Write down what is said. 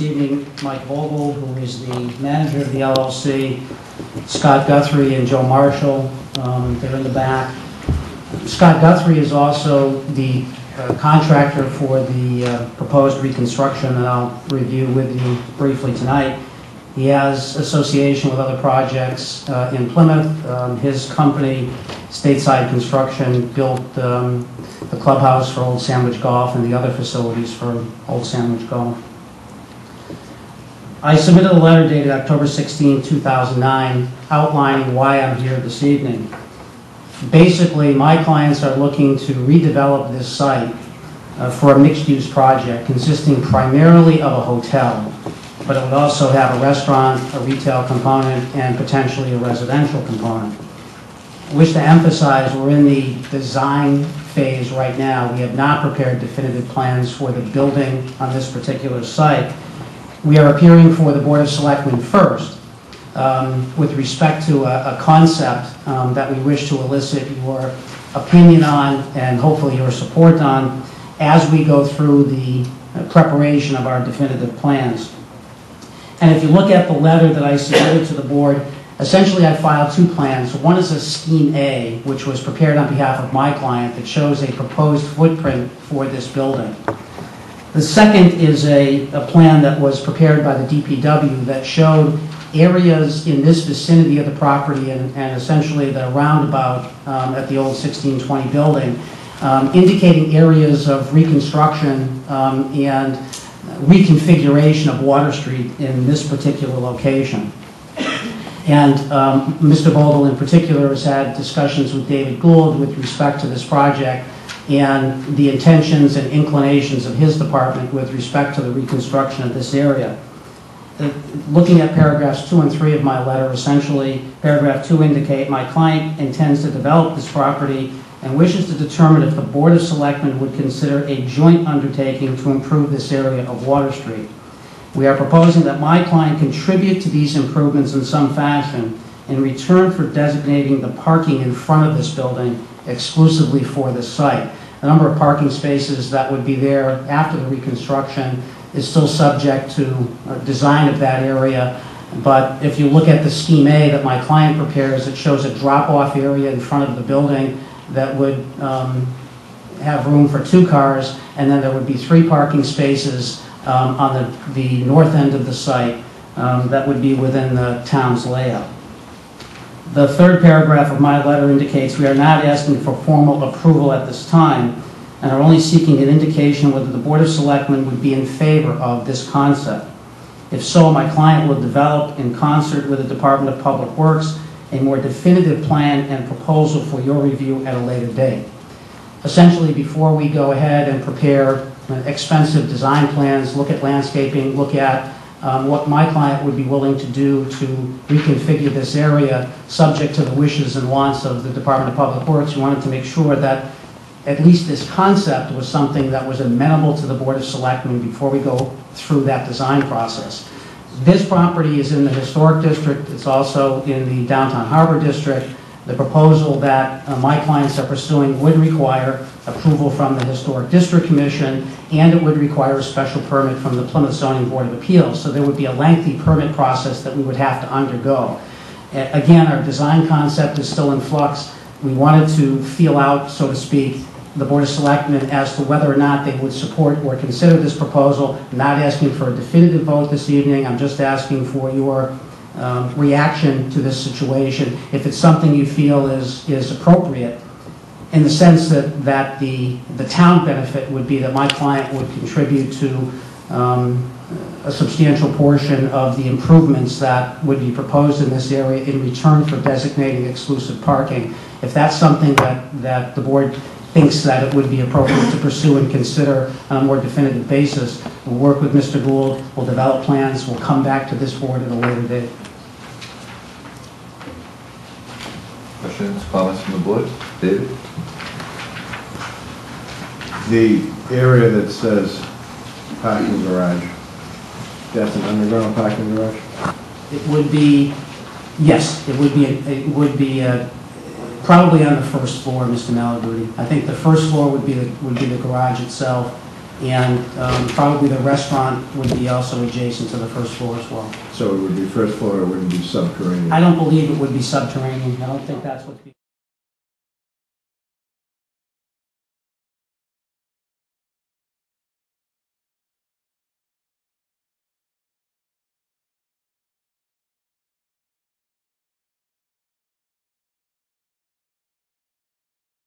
evening Mike Vogel, who is the manager of the LLC, Scott Guthrie and Joe Marshall. They're in the back. Scott Guthrie is also the contractor for the proposed reconstruction that I'll review with you briefly tonight. He has association with other projects in Plymouth. His company, Stateside Construction, built the clubhouse for Old Sandwich Golf and the other facilities for Old Sandwich Golf. I submitted a letter dated October 16, 2009, outlining why I'm here this evening. Basically, my clients are looking to redevelop this site for a mixed-use project consisting primarily of a hotel, but it would also have a restaurant, a retail component, and potentially a residential component. I wish to emphasize we're in the design phase right now. We have not prepared definitive plans for the building on this particular site. We are appearing for the Board of Selectmen first with respect to a concept that we wish to elicit your opinion on and hopefully your support on as we go through the preparation of our definitive plans. And if you look at the letter that I submitted to the board, essentially I filed two plans. One is a Scheme A, which was prepared on behalf of my client, that shows a proposed footprint for this building. The second is a plan that was prepared by the DPW that showed areas in this vicinity of the property and essentially the roundabout at the old 1620 building, indicating areas of reconstruction and reconfiguration of Water Street in this particular location. And Mr. Vogel in particular has had discussions with David Gould with respect to this project and the intentions and inclinations of his department with respect to the reconstruction of this area. Looking at paragraphs 2 and 3 of my letter, essentially paragraph 2 indicate my client intends to develop this property and wishes to determine if the Board of Selectmen would consider a joint undertaking to improve this area of Water Street. We are proposing that my client contribute to these improvements in some fashion in return for designating the parking in front of this building exclusively for this site. The number of parking spaces that would be there after the reconstruction is still subject to design of that area, but if you look at the Scheme A that my client prepares, it shows a drop-off area in front of the building that would have room for 2 cars, and then there would be 3 parking spaces on the north end of the site that would be within the town's layout. The third paragraph of my letter indicates we are not asking for formal approval at this time and are only seeking an indication whether the Board of Selectmen would be in favor of this concept. If so, my client will develop in concert with the Department of Public Works a more definitive plan and proposal for your review at a later date. Essentially, before we go ahead and prepare expensive design plans, look at landscaping, look at what my client would be willing to do to reconfigure this area subject to the wishes and wants of the Department of Public Works, we wanted to make sure that at least this concept was something that was amenable to the Board of Selectmen before we go through that design process. This property is in the Historic District. It's also in the Downtown Harbor District. The proposal that my clients are pursuing would require approval from the Historic District Commission, and it would require a special permit from the Plymouth Zoning Board of Appeals. So there would be a lengthy permit process that we would have to undergo. Again, our design concept is still in flux. We wanted to feel out, so to speak, the Board of Selectmen as to whether or not they would support or consider this proposal. I'm not asking for a definitive vote this evening. I'm just asking for your reaction to this situation. If it's something you feel is appropriate, in the sense that the town benefit would be that my client would contribute to a substantial portion of the improvements that would be proposed in this area in return for designating exclusive parking. If that's something that the board thinks that it would be appropriate to pursue and consider on a more definitive basis, we'll work with Mr. Gould, we'll develop plans, we'll come back to this board at a later date. Questions, comments from the board? David? The area that says parking garage, that's an underground parking garage? It would be, yes, it would be probably on the first floor, Mr. Malaguti. I think the first floor would be the garage itself, and probably the restaurant would be also adjacent to the first floor as well. So it would be first floor, it wouldn't be subterranean? I don't believe it would be subterranean. I don't think that's what's being